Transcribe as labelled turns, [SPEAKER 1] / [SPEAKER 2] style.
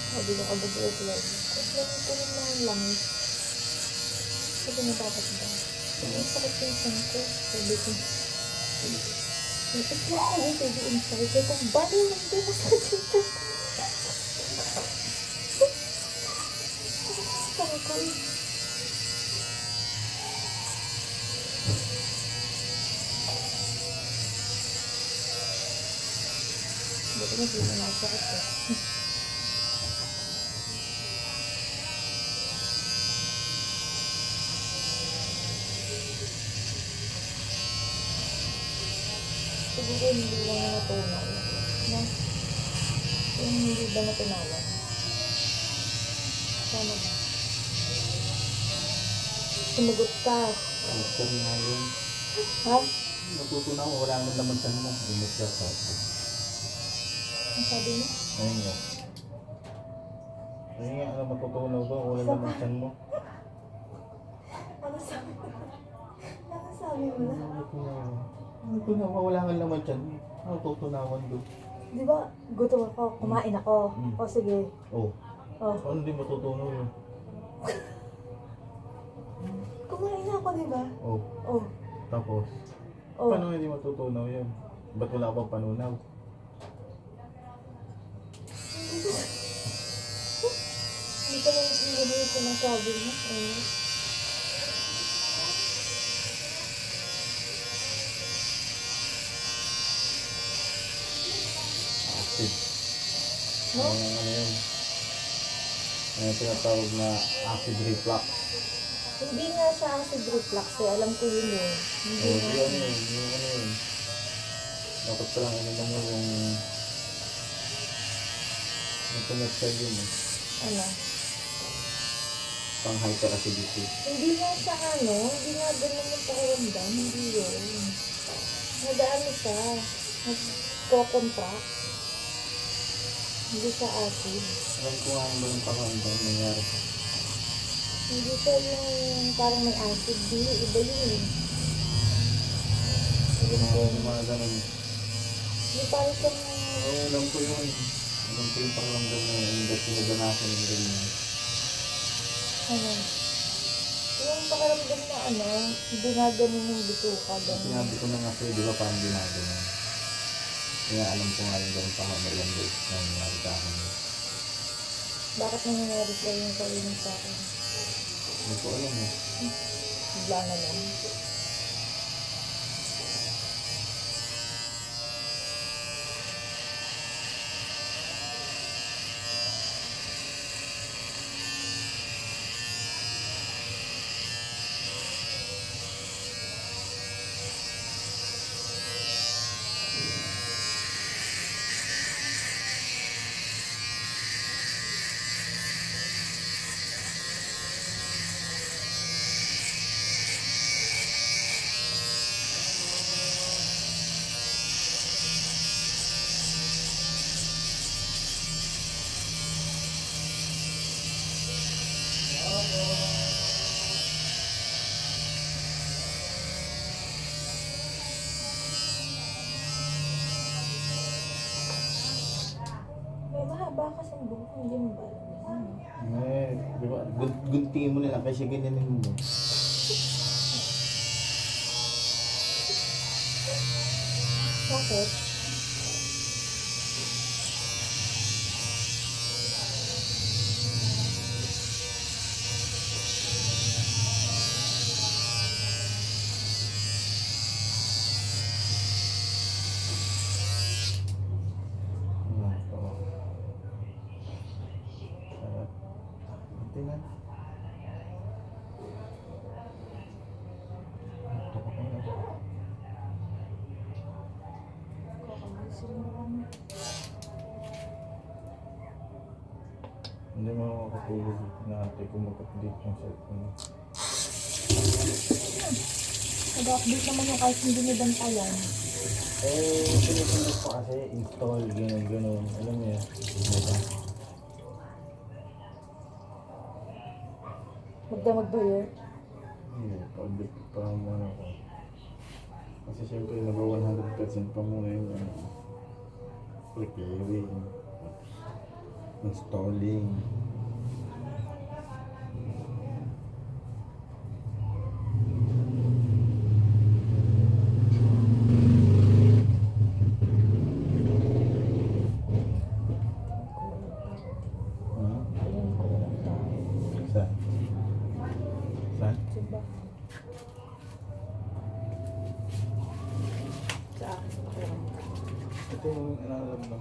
[SPEAKER 1] Sabi ko kabag-break lang. Kung lang na ang langis. Sabi na dapat ba? Ang sakit yung san ko. Sabi ko. Ito lang ako dito yung inside. Sabi ko, bali lang din masakit yung san ko. Sabi ko eh. Buti na sila nasakit eh. Siguro hindi lang na natunaw. No? Yung hindi ba natunawan? Sana ba? Sumugot ka.
[SPEAKER 2] Saan nga yun?
[SPEAKER 1] Ha?
[SPEAKER 2] Natutunaw, wala naman naman saan mo. Umot ka sa
[SPEAKER 1] Ang sabi mo?
[SPEAKER 2] ayun nga. Ayun nga, ano matutunaw ba? Wala naman saan mo.
[SPEAKER 1] Ano sabi mo? Ano sabi mo na?
[SPEAKER 2] Natutunaw, wala nga naman saan mo. Ano tutunawan doon?
[SPEAKER 1] Di ba, gutom ako, kumain ako. O sige.
[SPEAKER 2] Oh,
[SPEAKER 1] O,
[SPEAKER 2] ano di matutunaw yun?
[SPEAKER 1] kumain ako, di ba?
[SPEAKER 2] Oh,
[SPEAKER 1] O,
[SPEAKER 2] tapos?
[SPEAKER 1] o.
[SPEAKER 2] Paano hindi matutunaw yun? Ba't wala pang panunaw?
[SPEAKER 1] Hindi ko lang yung sinasabi mo. Ano?
[SPEAKER 2] Acid.
[SPEAKER 1] No?
[SPEAKER 2] Ano yun? Ano tinatawag na acid reflux.
[SPEAKER 1] Hindi nga sa acid reflux eh. Alam ko yun eh. Hindi
[SPEAKER 2] Oh,
[SPEAKER 1] nga.
[SPEAKER 2] di ano yun? Yung ano yun? Dapat pa lang ano mo yung tumatag yun eh.
[SPEAKER 1] Ano?
[SPEAKER 2] Pang hyperacidity.
[SPEAKER 1] Hindi nga sa ano. Hindi nga ganun yung pakiramdam. Hindi yun. Nag-ano siya. Nag-co-contract. Hindi sa acid.
[SPEAKER 2] Alam ko nga ano yung pakiramdam nangyari ko.
[SPEAKER 1] Hindi siya yung parang may acid. Hindi. Iba yun eh.
[SPEAKER 2] Alam ko yung mga ganun.
[SPEAKER 1] Hindi parang siyang
[SPEAKER 2] Oo, alam ko yun. Alam ko yung pakiramdam na yun. Hindi sinaganasan yung ganyan.
[SPEAKER 1] ano. Yung pakiramdam na ano. Hindi nga ganun yung bituka. Ganun.
[SPEAKER 2] Sinabi ko na nga sa'yo, di ba parang ginagawa. Kaya alam ko nga yung ganun pakiramdam na nangyari sa akin.
[SPEAKER 1] Bakit nangyayari sa yung sarili sa akin?
[SPEAKER 2] Hindi ko alam eh.
[SPEAKER 1] Bigla na lang. May mahaba kasing buhok. Hindi mo ba alam yan?
[SPEAKER 2] Eh, di ba? Guntingin mo na lang kasi ganyanin mo.
[SPEAKER 1] Bakit?
[SPEAKER 2] Tingnan.
[SPEAKER 1] Kakagising mo lang.
[SPEAKER 2] Hindi mo makakatulog na ate kung mag-update yung cellphone mo.
[SPEAKER 1] Nag-update naman yung kahit hindi niya bantayan.
[SPEAKER 2] Pinipilit ko kasi install, gano'n. Alam niyo, diba?
[SPEAKER 1] Magdamag ba yun?
[SPEAKER 2] Hindi, pag pa muna ko. Kasi siyempre, nag-100% pa muna yung repairing, installing. Hmm?
[SPEAKER 1] Ayun ko lang tao.
[SPEAKER 2] Saan? Saan?
[SPEAKER 1] Diba? Sa akin, ako lang.
[SPEAKER 2] Ito yung inalam mo.